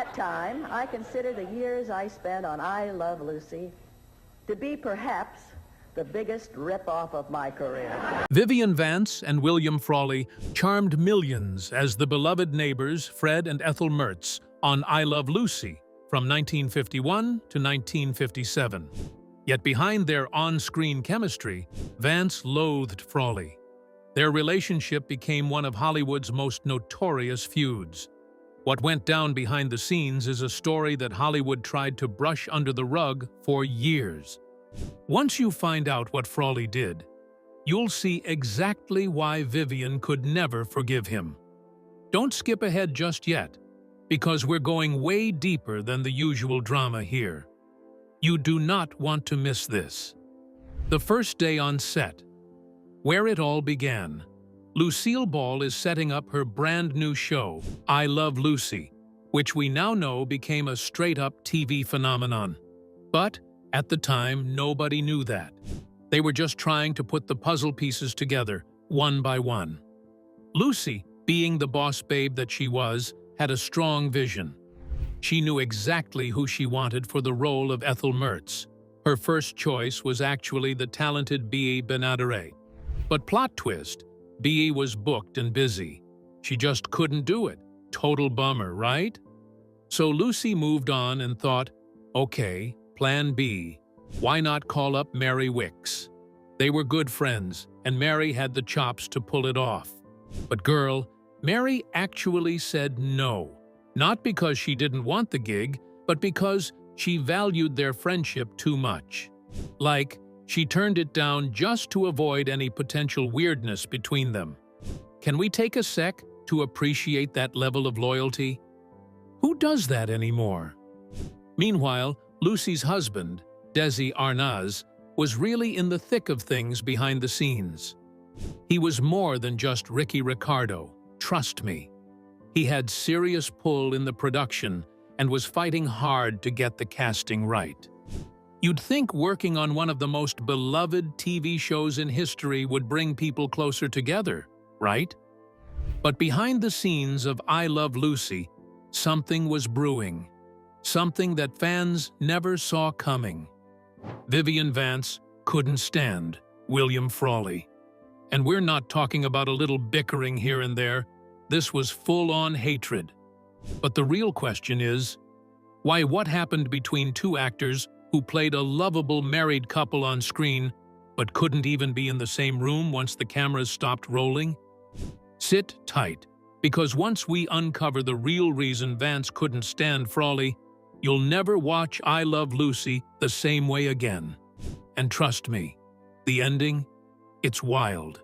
that time, I consider the years I spent on I Love Lucy to be perhaps the biggest rip-off of my career. Vivian Vance and William Frawley charmed millions as the beloved neighbors Fred and Ethel Mertz on I Love Lucy from 1951 to 1957. Yet behind their on-screen chemistry, Vance loathed Frawley. Their relationship became one of Hollywood's most notorious feuds. What went down behind the scenes is a story that Hollywood tried to brush under the rug for years. Once you find out what Frawley did, you'll see exactly why Vivian could never forgive him. Don't skip ahead just yet, because we're going way deeper than the usual drama here. You do not want to miss this. The first day on set, where it all began. Lucille Ball is setting up her brand new show, I Love Lucy, which we now know became a straight-up TV phenomenon. But at the time, nobody knew that. They were just trying to put the puzzle pieces together, one by one. Lucy, being the boss babe that she was, had a strong vision. She knew exactly who she wanted for the role of Ethel Mertz. Her first choice was actually the talented B.E. Benaderet. But plot twist, B.E. was booked and busy. She just couldn't do it. Total bummer, right? So Lucy moved on and thought, okay, Plan B. Why not call up Mary Wicks? They were good friends, and Mary had the chops to pull it off. But girl, Mary actually said no. Not because she didn't want the gig, but because she valued their friendship too much. Like, she turned it down just to avoid any potential weirdness between them. Can we take a sec to appreciate that level of loyalty? Who does that anymore? Meanwhile, Lucy's husband, Desi Arnaz, was really in the thick of things behind the scenes. He was more than just Ricky Ricardo, trust me. He had serious pull in the production and was fighting hard to get the casting right. You'd think working on one of the most beloved TV shows in history would bring people closer together, right? But behind the scenes of I Love Lucy, something was brewing. Something that fans never saw coming. Vivian Vance couldn't stand William Frawley. And we're not talking about a little bickering here and there. This was full-on hatred. But the real question is, why what happened between two actors who played a lovable married couple on screen but couldn't even be in the same room once the cameras stopped rolling? Sit tight, because once we uncover the real reason Vance couldn't stand Frawley, you'll never watch I Love Lucy the same way again. And trust me, the ending? It's wild.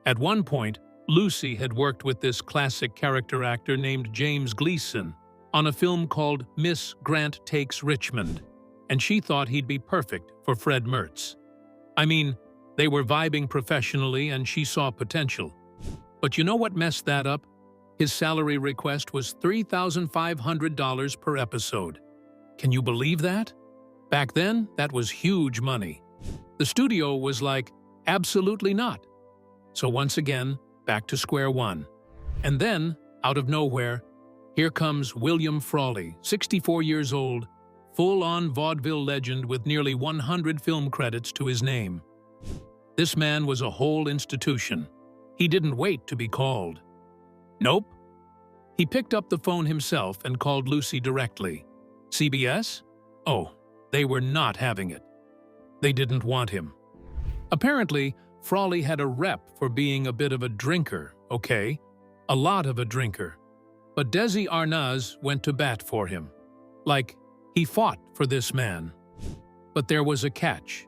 At one point, Lucy had worked with this classic character actor named James Gleason on a film called Miss Grant Takes Richmond, and she thought he'd be perfect for Fred Mertz. I mean, they were vibing professionally and she saw potential. But you know what messed that up? His salary request was $3,500 per episode. Can you believe that? Back then, that was huge money. The studio was like, absolutely not. So once again, back to square one. And then, out of nowhere, here comes William Frawley, 64 years old, full-on vaudeville legend with nearly 100 film credits to his name. This man was a whole institution. He didn't wait to be called. Nope. He picked up the phone himself and called Lucy directly. CBS? Oh, they were not having it. They didn't want him. Apparently, Frawley had a rep for being a bit of a drinker, okay? A lot of a drinker. But Desi Arnaz went to bat for him. Like, he fought for this man. But there was a catch.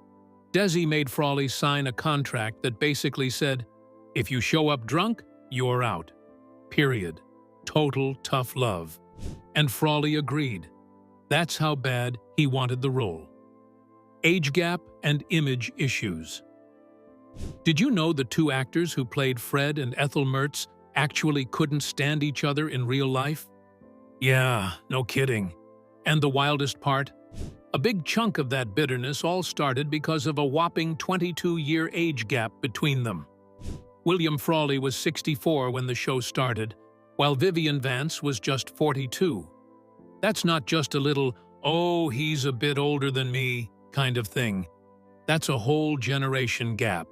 Desi made Frawley sign a contract that basically said, if you show up drunk, you're out. Period. Total tough love. And Frawley agreed. That's how bad he wanted the role. Age gap and image issues. Did you know the two actors who played Fred and Ethel Mertz actually couldn't stand each other in real life? Yeah, no kidding. And the wildest part? A big chunk of that bitterness all started because of a whopping 22-year age gap between them. William Frawley was 64 when the show started, while Vivian Vance was just 42. That's not just a little, oh, he's a bit older than me kind of thing. That's a whole generation gap.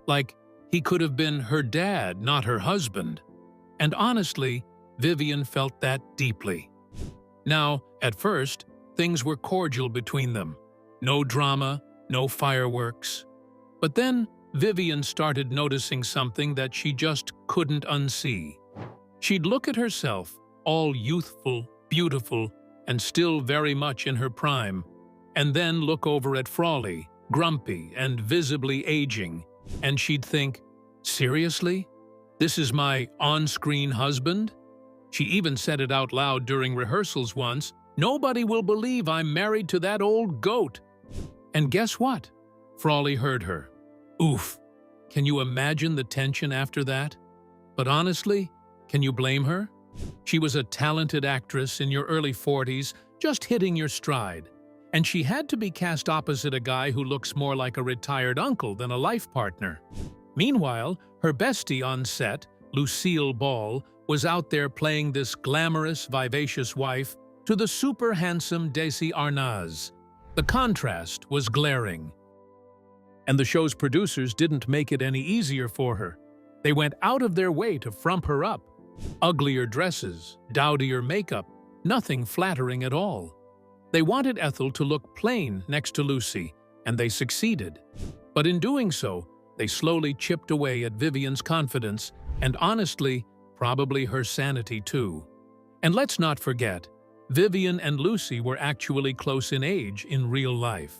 Like, he could have been her dad, not her husband. And honestly, Vivian felt that deeply. Now, at first, things were cordial between them. No drama, no fireworks. But then, Vivian started noticing something that she just couldn't unsee. She'd look at herself, all youthful, beautiful, and still very much in her prime, and then look over at Frawley, grumpy and visibly aging, and she'd think, seriously? This is my on-screen husband? She even said it out loud during rehearsals once, nobody will believe I'm married to that old goat. And guess what? Frawley heard her. Oof. Can you imagine the tension after that? But honestly, can you blame her? She was a talented actress in your early 40s, just hitting your stride. And she had to be cast opposite a guy who looks more like a retired uncle than a life partner. Meanwhile, her bestie on set, Lucille Ball, was out there playing this glamorous, vivacious wife to the super handsome Desi Arnaz. The contrast was glaring. And the show's producers didn't make it any easier for her. They went out of their way to frump her up. Uglier dresses, dowdier makeup, nothing flattering at all. They wanted Ethel to look plain next to Lucy, and they succeeded. But in doing so, they slowly chipped away at Vivian's confidence, and honestly, probably her sanity too. And let's not forget, Vivian and Lucy were actually close in age in real life.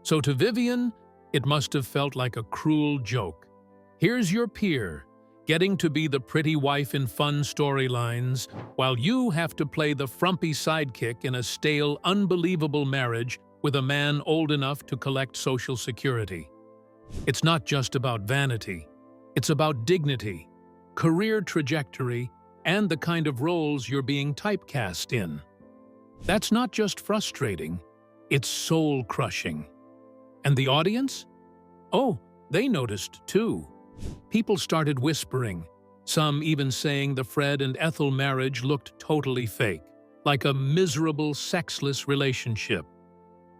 So to Vivian, it must have felt like a cruel joke. Here's your peer, getting to be the pretty wife in fun storylines, while you have to play the frumpy sidekick in a stale, unbelievable marriage with a man old enough to collect Social Security. It's not just about vanity. It's about dignity, career trajectory, and the kind of roles you're being typecast in. That's not just frustrating, it's soul-crushing. And the audience? Oh, they noticed too. People started whispering, some even saying the Fred and Ethel marriage looked totally fake, like a miserable, sexless relationship.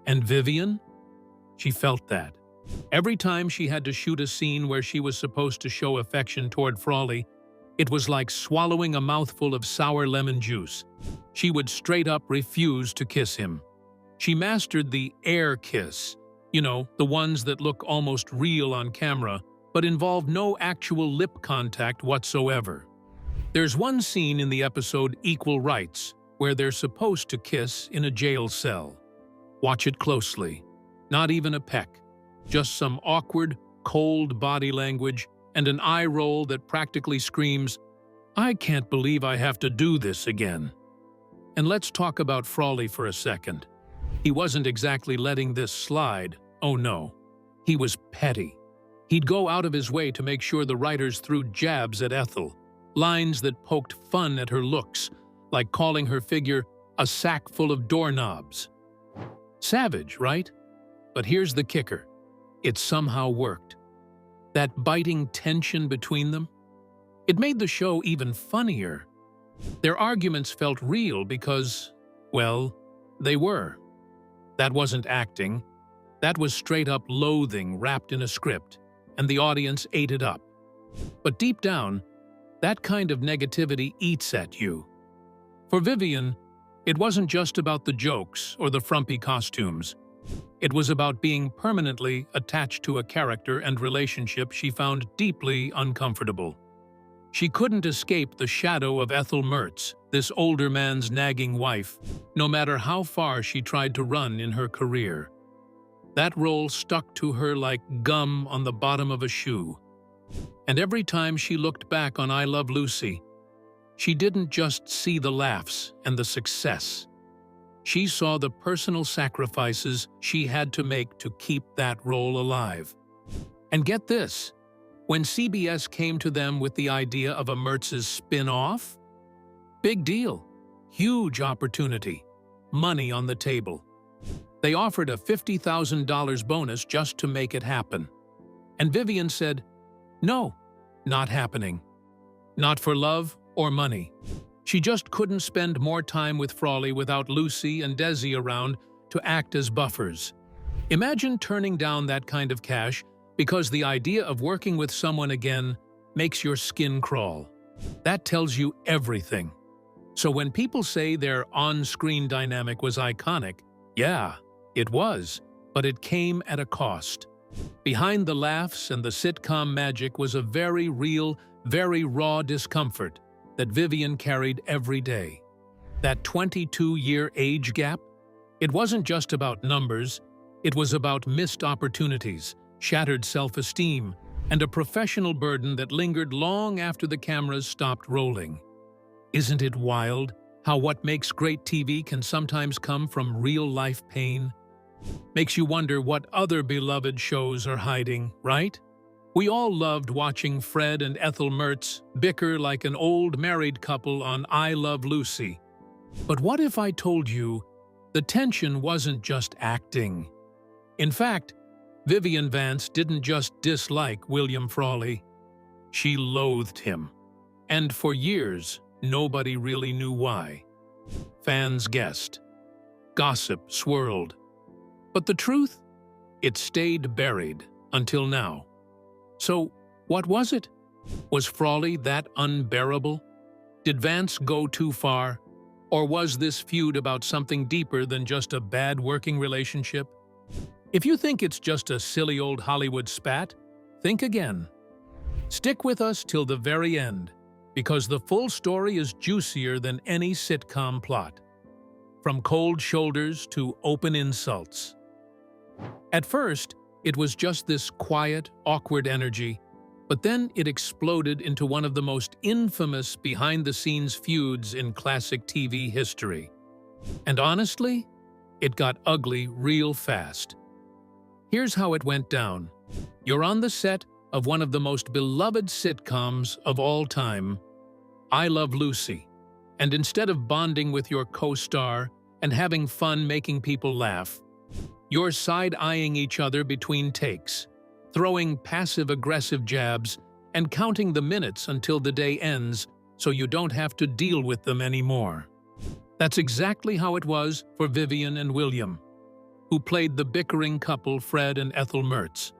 And Vivian? She felt that. Every time she had to shoot a scene where she was supposed to show affection toward Frawley, it was like swallowing a mouthful of sour lemon juice. She would straight up refuse to kiss him. She mastered the air kiss, you know, the ones that look almost real on camera, but involve no actual lip contact whatsoever. There's one scene in the episode Equal Rights where they're supposed to kiss in a jail cell. Watch it closely. Not even a peck. Just some awkward, cold body language and an eye roll that practically screams, I can't believe I have to do this again. And let's talk about Frawley for a second. He wasn't exactly letting this slide, oh no. He was petty. He'd go out of his way to make sure the writers threw jabs at Ethel, lines that poked fun at her looks, like calling her figure a sack full of doorknobs. Savage, right? But here's the kicker. It somehow worked. That biting tension between them? It made the show even funnier. Their arguments felt real because, well, they were. That wasn't acting. That was straight-up loathing wrapped in a script, and the audience ate it up. But deep down, that kind of negativity eats at you. For Vivian, it wasn't just about the jokes or the frumpy costumes. It was about being permanently attached to a character and relationship she found deeply uncomfortable. She couldn't escape the shadow of Ethel Mertz, this older man's nagging wife, no matter how far she tried to run in her career. That role stuck to her like gum on the bottom of a shoe. And every time she looked back on I Love Lucy, she didn't just see the laughs and the success. She saw the personal sacrifices she had to make to keep that role alive. And get this, when CBS came to them with the idea of a Mertzes spin-off, big deal, huge opportunity, money on the table. They offered a $50,000 bonus just to make it happen. And Vivian said, no, not happening. Not for love or money. She just couldn't spend more time with Frawley without Lucy and Desi around to act as buffers. Imagine turning down that kind of cash because the idea of working with someone again makes your skin crawl. That tells you everything. So when people say their on-screen dynamic was iconic, yeah, it was, but it came at a cost. Behind the laughs and the sitcom magic was a very real, very raw discomfort that Vivian carried every day. That 22-year age gap? It wasn't just about numbers, it was about missed opportunities, shattered self-esteem, and a professional burden that lingered long after the cameras stopped rolling. Isn't it wild how what makes great TV can sometimes come from real-life pain? Makes you wonder what other beloved shows are hiding, right? We all loved watching Fred and Ethel Mertz bicker like an old married couple on I Love Lucy. But what if I told you the tension wasn't just acting? In fact, Vivian Vance didn't just dislike William Frawley. She loathed him. And for years, nobody really knew why. Fans guessed. Gossip swirled. But the truth? It stayed buried until now. So, what was it? Was Frawley that unbearable? Did Vance go too far? Or was this feud about something deeper than just a bad working relationship? If you think it's just a silly old Hollywood spat, think again. Stick with us till the very end, because the full story is juicier than any sitcom plot. From cold shoulders to open insults. At first, it was just this quiet, awkward energy, but then it exploded into one of the most infamous behind-the-scenes feuds in classic TV history. And honestly, it got ugly real fast. Here's how it went down. You're on the set of one of the most beloved sitcoms of all time, I Love Lucy, and instead of bonding with your co-star and having fun making people laugh, you're side-eyeing each other between takes, throwing passive-aggressive jabs, and counting the minutes until the day ends so you don't have to deal with them anymore. That's exactly how it was for Vivian and William, who played the bickering couple Fred and Ethel Mertz.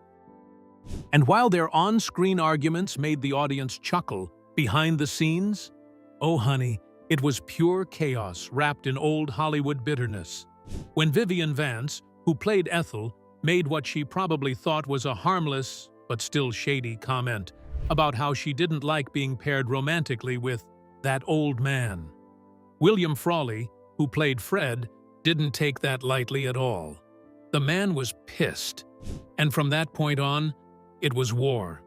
And while their on-screen arguments made the audience chuckle, behind the scenes, oh honey, it was pure chaos wrapped in old Hollywood bitterness. When Vivian Vance, who played Ethel, made what she probably thought was a harmless, but still shady comment about how she didn't like being paired romantically with that old man. William Frawley, who played Fred, didn't take that lightly at all. The man was pissed, and from that point on, it was war.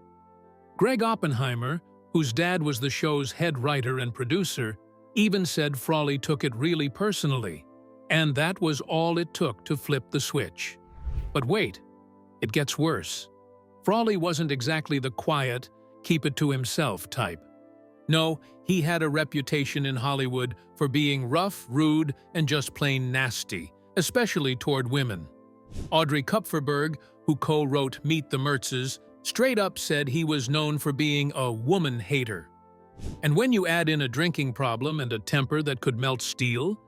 Greg Oppenheimer, whose dad was the show's head writer and producer, even said Frawley took it really personally, and that was all it took to flip the switch. But wait, it gets worse. Frawley wasn't exactly the quiet, keep-it-to-himself type. No, he had a reputation in Hollywood for being rough, rude, and just plain nasty, especially toward women. Audrey Kupferberg, who co-wrote Meet the Mertzes, straight up said he was known for being a woman hater. And when you add in a drinking problem and a temper that could melt steel,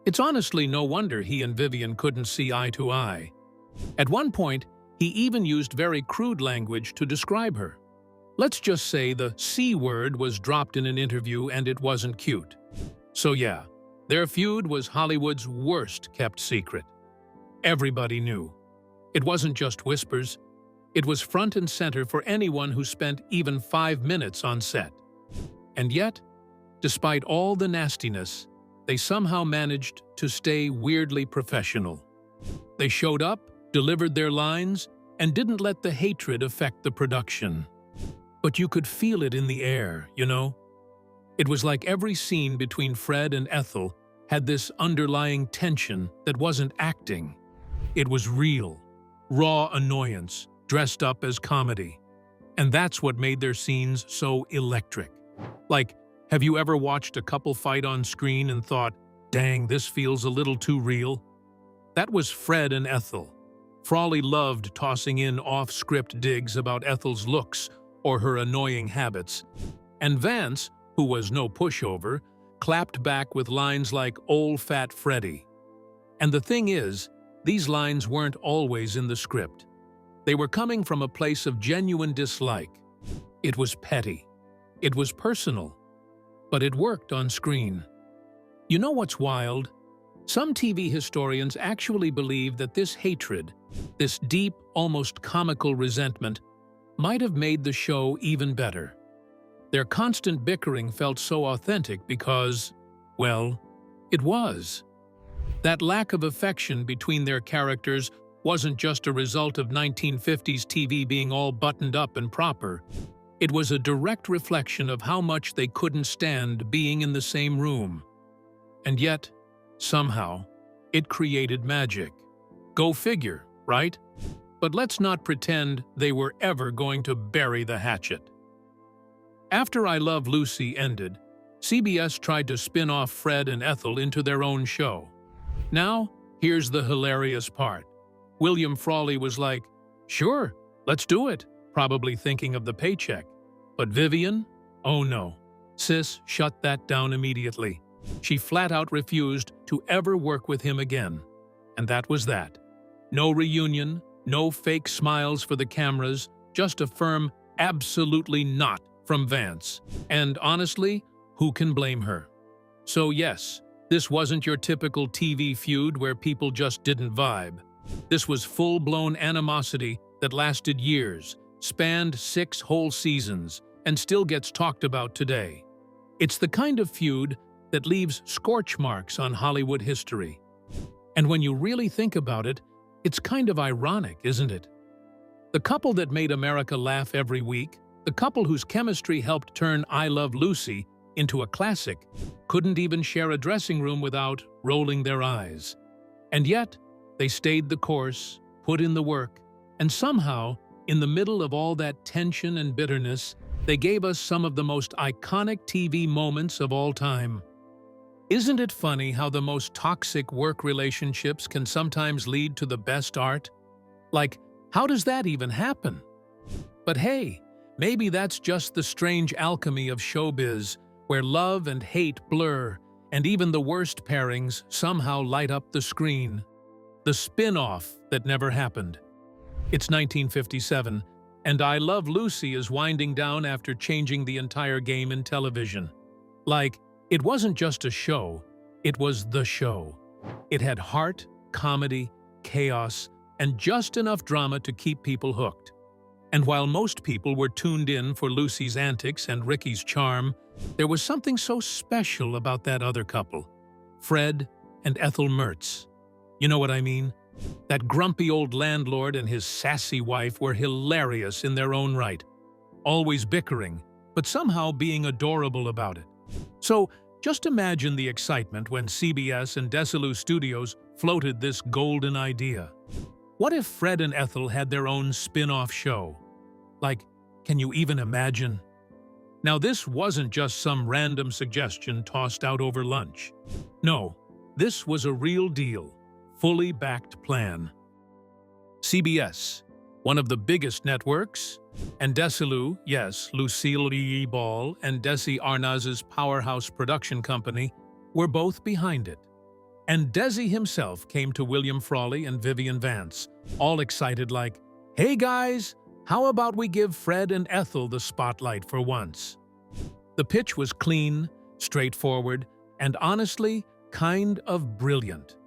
it's honestly no wonder he and Vivian couldn't see eye to eye. At one point, he even used very crude language to describe her. Let's just say the C word was dropped in an interview and it wasn't cute. So yeah, their feud was Hollywood's worst-kept secret. Everybody knew. It wasn't just whispers. It was front and center for anyone who spent even 5 minutes on set. And yet, despite all the nastiness, they somehow managed to stay weirdly professional. They showed up, delivered their lines, and didn't let the hatred affect the production. But you could feel it in the air, you know? It was like every scene between Fred and Ethel had this underlying tension that wasn't acting. It was real, raw annoyance, dressed up as comedy. And that's what made their scenes so electric. Like, have you ever watched a couple fight on screen and thought, dang, this feels a little too real? That was Fred and Ethel. Frawley loved tossing in off-script digs about Ethel's looks or her annoying habits. And Vance, who was no pushover, clapped back with lines like "Old Fat Freddy." And the thing is, these lines weren't always in the script. They were coming from a place of genuine dislike. It was petty. It was personal. But it worked on screen. You know what's wild? Some TV historians actually believe that this hatred, this deep, almost comical resentment, might have made the show even better. Their constant bickering felt so authentic because, well, it was. That lack of affection between their characters wasn't just a result of 1950s TV being all buttoned up and proper. It was a direct reflection of how much they couldn't stand being in the same room. And yet, somehow, it created magic. Go figure, right? But let's not pretend they were ever going to bury the hatchet. After I Love Lucy ended, CBS tried to spin off Fred and Ethel into their own show. Now, here's the hilarious part. William Frawley was like, "Sure, let's do it," probably thinking of the paycheck. But Vivian? Oh no. Sis shut that down immediately. She flat out refused to ever work with him again. And that was that. No reunion, no fake smiles for the cameras, just a firm absolutely not from Vance. And honestly, who can blame her? So yes, this wasn't your typical TV feud where people just didn't vibe. This was full-blown animosity that lasted years, spanned 6 whole seasons, and still gets talked about today. It's the kind of feud that leaves scorch marks on Hollywood history. And when you really think about it, it's kind of ironic, isn't it? The couple that made America laugh every week, the couple whose chemistry helped turn I Love Lucy into a classic, couldn't even share a dressing room without rolling their eyes. And yet, they stayed the course, put in the work, and somehow, in the middle of all that tension and bitterness, they gave us some of the most iconic TV moments of all time. Isn't it funny how the most toxic work relationships can sometimes lead to the best art? Like, how does that even happen? But hey, maybe that's just the strange alchemy of showbiz, where love and hate blur, and even the worst pairings somehow light up the screen. The spin-off that never happened. It's 1957, and I Love Lucy is winding down after changing the entire game in television. Like, it wasn't just a show, it was the show. It had heart, comedy, chaos, and just enough drama to keep people hooked. And while most people were tuned in for Lucy's antics and Ricky's charm, there was something so special about that other couple, Fred and Ethel Mertz. You know what I mean? That grumpy old landlord and his sassy wife were hilarious in their own right, always bickering, but somehow being adorable about it. So, just imagine the excitement when CBS and Desilu Studios floated this golden idea. What if Fred and Ethel had their own spin-off show? Like, can you even imagine? Now, this wasn't just some random suggestion tossed out over lunch. No, this was a real deal, fully backed plan. CBS, one of the biggest networks, and Desilu, yes, Lucille Ball and Desi Arnaz's powerhouse production company, were both behind it. And Desi himself came to William Frawley and Vivian Vance, all excited like, "Hey guys, how about we give Fred and Ethel the spotlight for once?" The pitch was clean, straightforward, and honestly, kind of brilliant.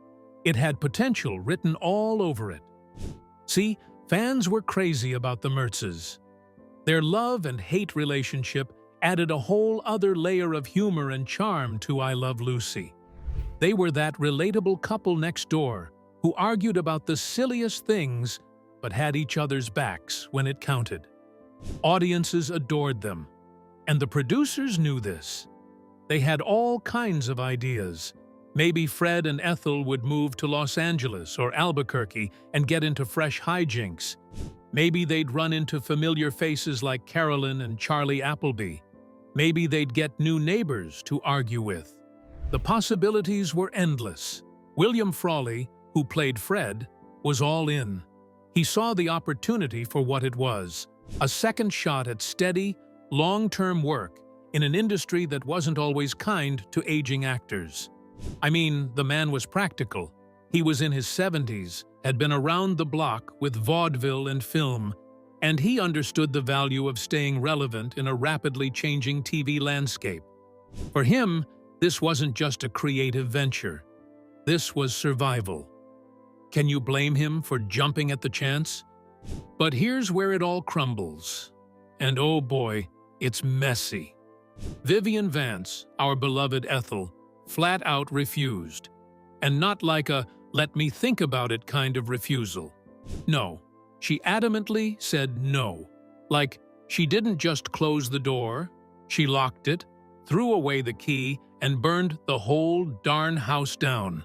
It had potential written all over it. See, fans were crazy about the Mertzes. Their love and hate relationship added a whole other layer of humor and charm to I Love Lucy. They were that relatable couple next door who argued about the silliest things but had each other's backs when it counted. Audiences adored them, and the producers knew this. They had all kinds of ideas. Maybe Fred and Ethel would move to Los Angeles or Albuquerque and get into fresh hijinks. Maybe they'd run into familiar faces like Carolyn and Charlie Appleby. Maybe they'd get new neighbors to argue with. The possibilities were endless. William Frawley, who played Fred, was all in. He saw the opportunity for what it was, a second shot at steady, long-term work in an industry that wasn't always kind to aging actors. I mean, the man was practical. He was in his 70s, had been around the block with vaudeville and film, and he understood the value of staying relevant in a rapidly changing TV landscape. For him, this wasn't just a creative venture. This was survival. Can you blame him for jumping at the chance? But here's where it all crumbles. And oh boy, it's messy. Vivian Vance, our beloved Ethel, flat out refused. And not like a "let me think about it" kind of refusal. No, she adamantly said no. Like, she didn't just close the door, she locked it, threw away the key, and burned the whole darn house down.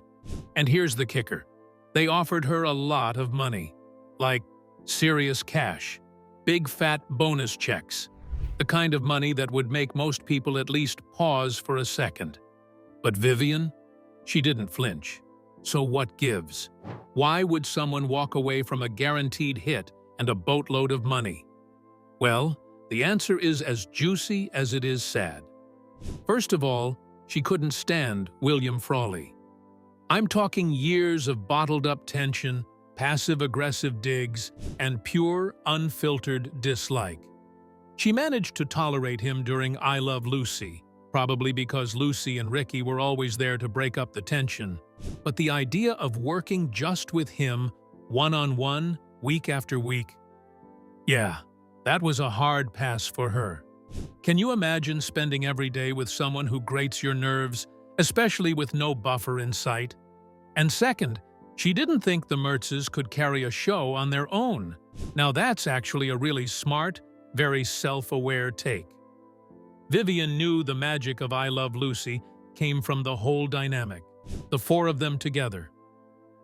And here's the kicker. They offered her a lot of money. Like, serious cash. Big fat bonus checks. The kind of money that would make most people at least pause for a second. But Vivian? She didn't flinch. So what gives? Why would someone walk away from a guaranteed hit and a boatload of money? Well, the answer is as juicy as it is sad. First of all, she couldn't stand William Frawley. I'm talking years of bottled-up tension, passive-aggressive digs, and pure, unfiltered dislike. She managed to tolerate him during I Love Lucy, probably because Lucy and Ricky were always there to break up the tension. But the idea of working just with him, one-on-one, week after week, yeah, that was a hard pass for her. Can you imagine spending every day with someone who grates your nerves, especially with no buffer in sight? And second, she didn't think the Mertzes could carry a show on their own. Now that's actually a really smart, very self-aware take. Vivian knew the magic of I Love Lucy came from the whole dynamic, the four of them together.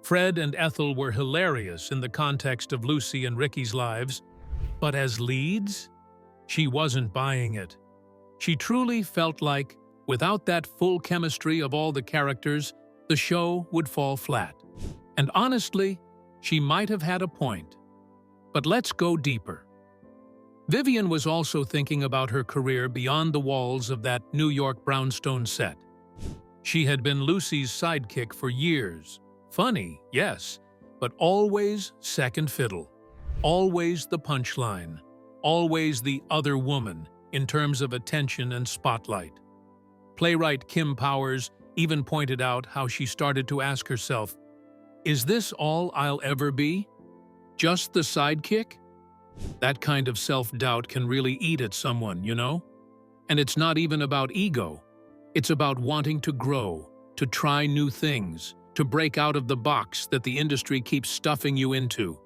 Fred and Ethel were hilarious in the context of Lucy and Ricky's lives, but as leads, she wasn't buying it. She truly felt like, without that full chemistry of all the characters, the show would fall flat. And honestly, she might have had a point. But let's go deeper. Vivian was also thinking about her career beyond the walls of that New York brownstone set. She had been Lucy's sidekick for years. Funny, yes, but always second fiddle. Always the punchline. Always the other woman in terms of attention and spotlight. Playwright Kim Powers even pointed out how she started to ask herself, is this all I'll ever be? Just the sidekick? That kind of self-doubt can really eat at someone, you know? And it's not even about ego. It's about wanting to grow, to try new things, to break out of the box that the industry keeps stuffing you into.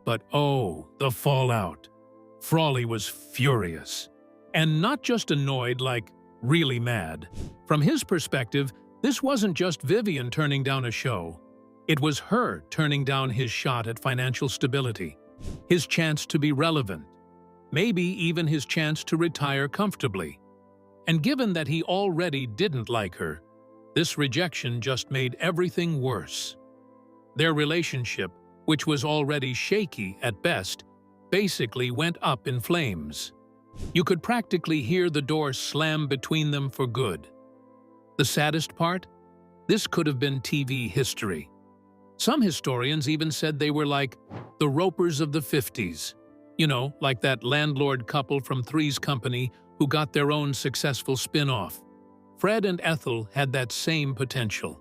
But oh, the fallout. Frawley was furious. And not just annoyed, like really mad. From his perspective, this wasn't just Vivian turning down a show. It was her turning down his shot at financial stability, his chance to be relevant, maybe even his chance to retire comfortably. And given that he already didn't like her, this rejection just made everything worse. Their relationship, which was already shaky at best, basically went up in flames. You could practically hear the door slam between them for good. The saddest part? This could have been TV history. Some historians even said they were like the Ropers of the 50s. You know, like that landlord couple from Three's Company who got their own successful spin-off. Fred and Ethel had that same potential.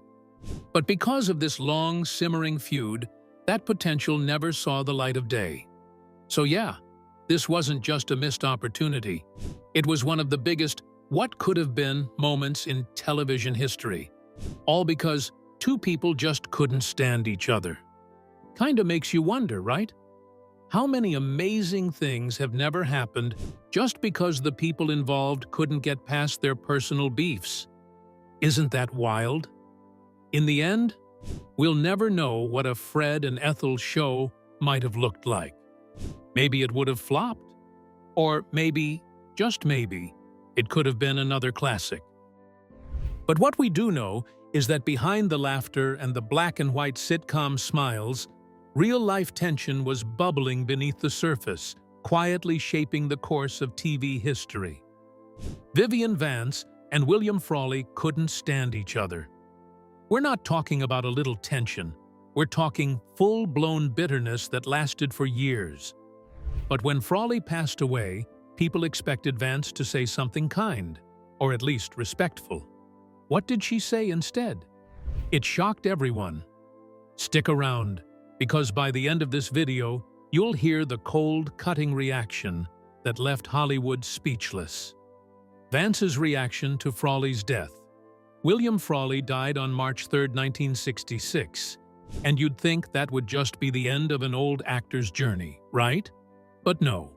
But because of this long, simmering feud, that potential never saw the light of day. So yeah, this wasn't just a missed opportunity. It was one of the biggest what could have been moments in television history. All because two people just couldn't stand each other. Kinda makes you wonder, right? How many amazing things have never happened just because the people involved couldn't get past their personal beefs? Isn't that wild? In the end, we'll never know what a Fred and Ethel show might have looked like. Maybe it would have flopped. Or maybe, just maybe, it could have been another classic. But what we do know is that behind the laughter and the black and white sitcom smiles, real-life tension was bubbling beneath the surface, quietly shaping the course of TV history. Vivian Vance and William Frawley couldn't stand each other. We're not talking about a little tension. We're talking full-blown bitterness that lasted for years. But when Frawley passed away, people expected Vance to say something kind, or at least respectful. What did she say instead? It shocked everyone. Stick around, because by the end of this video, you'll hear the cold, cutting reaction that left Hollywood speechless. Vance's reaction to Frawley's death. William Frawley died on March 3, 1966, and you'd think that would just be the end of an old actor's journey, right? But no.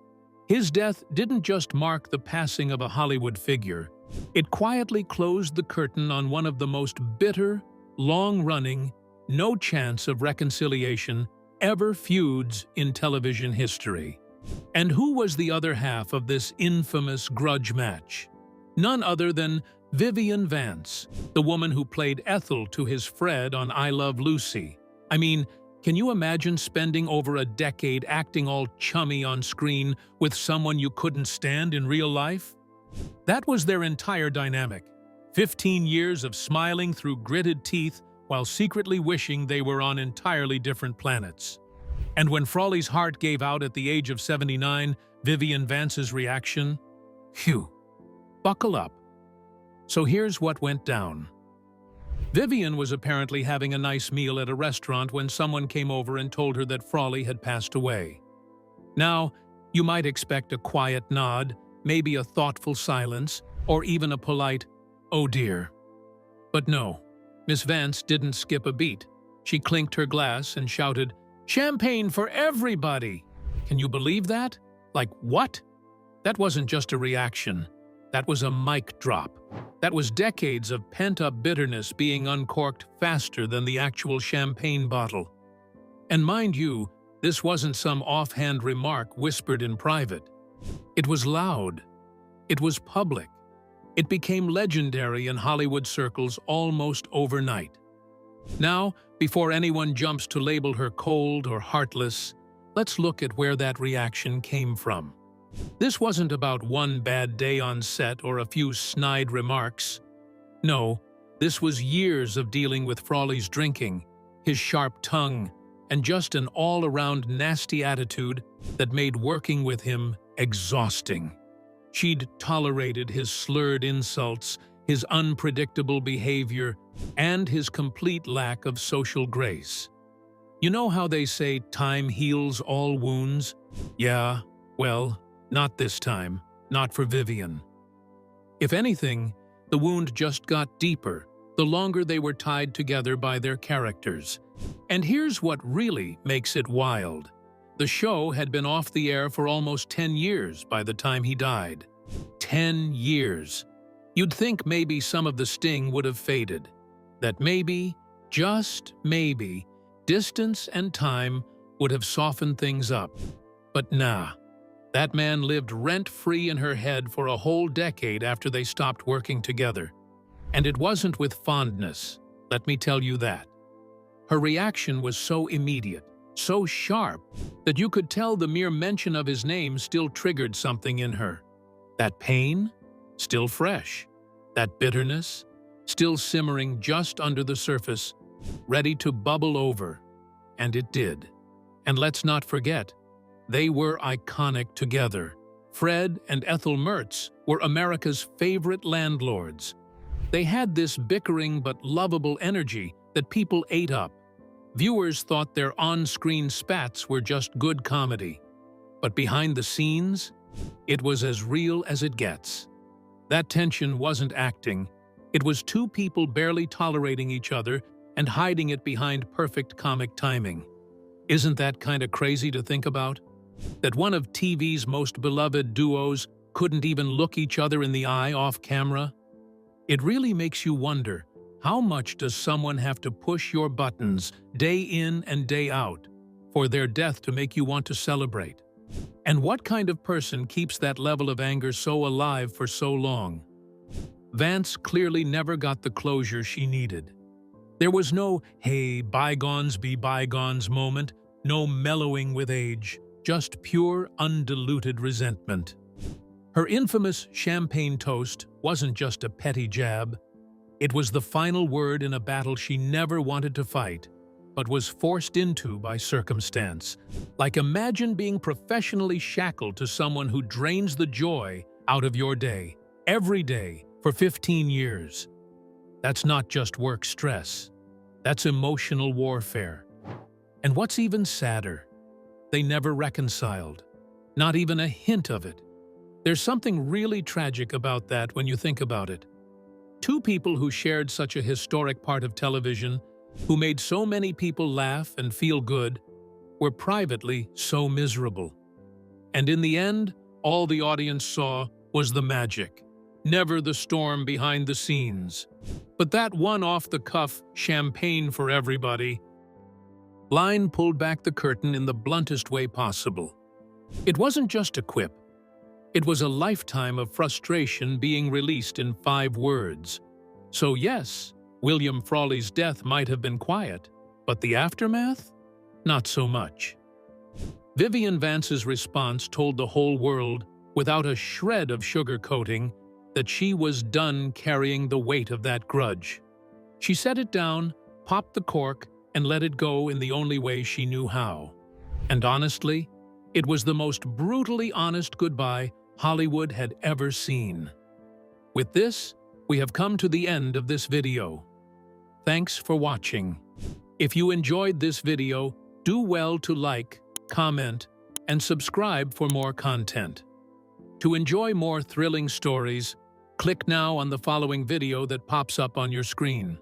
His death didn't just mark the passing of a Hollywood figure. It quietly closed the curtain on one of the most bitter, long-running, no chance of reconciliation ever feuds in television history. And who was the other half of this infamous grudge match? None other than Vivian Vance, the woman who played Ethel to his Fred on I Love Lucy. I mean, can you imagine spending over a decade acting all chummy on screen with someone you couldn't stand in real life? That was their entire dynamic. 15 years of smiling through gritted teeth while secretly wishing they were on entirely different planets. And when Frawley's heart gave out at the age of 79, Vivian Vance's reaction? Phew. Buckle up. So here's what went down. Vivian was apparently having a nice meal at a restaurant when someone came over and told her that Frawley had passed away. Now, you might expect a quiet nod, maybe a thoughtful silence, or even a polite, "Oh dear." But no, Miss Vance didn't skip a beat. She clinked her glass and shouted, "Champagne for everybody!" Can you believe that? Like, what? That wasn't just a reaction. That was a mic drop. That was decades of pent-up bitterness being uncorked faster than the actual champagne bottle. And mind you, this wasn't some offhand remark whispered in private. It was loud. It was public. It became legendary in Hollywood circles almost overnight. Now, before anyone jumps to label her cold or heartless, let's look at where that reaction came from. This wasn't about one bad day on set or a few snide remarks. No, this was years of dealing with Frawley's drinking, his sharp tongue, and just an all-around nasty attitude that made working with him exhausting. She'd tolerated his slurred insults, his unpredictable behavior, and his complete lack of social grace. You know how they say time heals all wounds? Yeah, well, not this time, not for Vivian. If anything, the wound just got deeper the longer they were tied together by their characters. And here's what really makes it wild. The show had been off the air for almost 10 years by the time he died. 10 years. You'd think maybe some of the sting would have faded. That maybe, just maybe, distance and time would have softened things up. But nah. That man lived rent-free in her head for a whole decade after they stopped working together. And it wasn't with fondness, let me tell you that. Her reaction was so immediate, so sharp, that you could tell the mere mention of his name still triggered something in her. That pain? Still fresh. That bitterness? Still simmering just under the surface, ready to bubble over. And it did. And let's not forget, they were iconic together. Fred and Ethel Mertz were America's favorite landlords. They had this bickering but lovable energy that people ate up. Viewers thought their on-screen spats were just good comedy. But behind the scenes, it was as real as it gets. That tension wasn't acting. It was two people barely tolerating each other and hiding it behind perfect comic timing. Isn't that kind of crazy to think about? That one of TV's most beloved duos couldn't even look each other in the eye off camera? It really makes you wonder, how much does someone have to push your buttons day in and day out for their death to make you want to celebrate? And what kind of person keeps that level of anger so alive for so long? Vance clearly never got the closure she needed. There was no, hey, bygones be bygones moment, no mellowing with age, just pure, undiluted resentment. Her infamous champagne toast wasn't just a petty jab. It was the final word in a battle she never wanted to fight, but was forced into by circumstance. Like, imagine being professionally shackled to someone who drains the joy out of your day, every day, for 15 years. That's not just work stress. That's emotional warfare. And what's even sadder, they never reconciled. Not even a hint of it. There's something really tragic about that when you think about it. Two people who shared such a historic part of television, who made so many people laugh and feel good, were privately so miserable. And in the end, all the audience saw was the magic, never the storm behind the scenes. But that one off-the-cuff champagne for everybody line pulled back the curtain in the bluntest way possible. It wasn't just a quip. It was a lifetime of frustration being released in 5 words. So yes, William Frawley's death might have been quiet, but the aftermath? Not so much. Vivian Vance's response told the whole world, without a shred of sugarcoating, that she was done carrying the weight of that grudge. She set it down, popped the cork, and let it go in the only way she knew how. And honestly, it was the most brutally honest goodbye Hollywood had ever seen. With this, we have come to the end of this video. Thanks for watching. If you enjoyed this video, do well to like, comment, and subscribe for more content. To enjoy more thrilling stories, click now on the following video that pops up on your screen.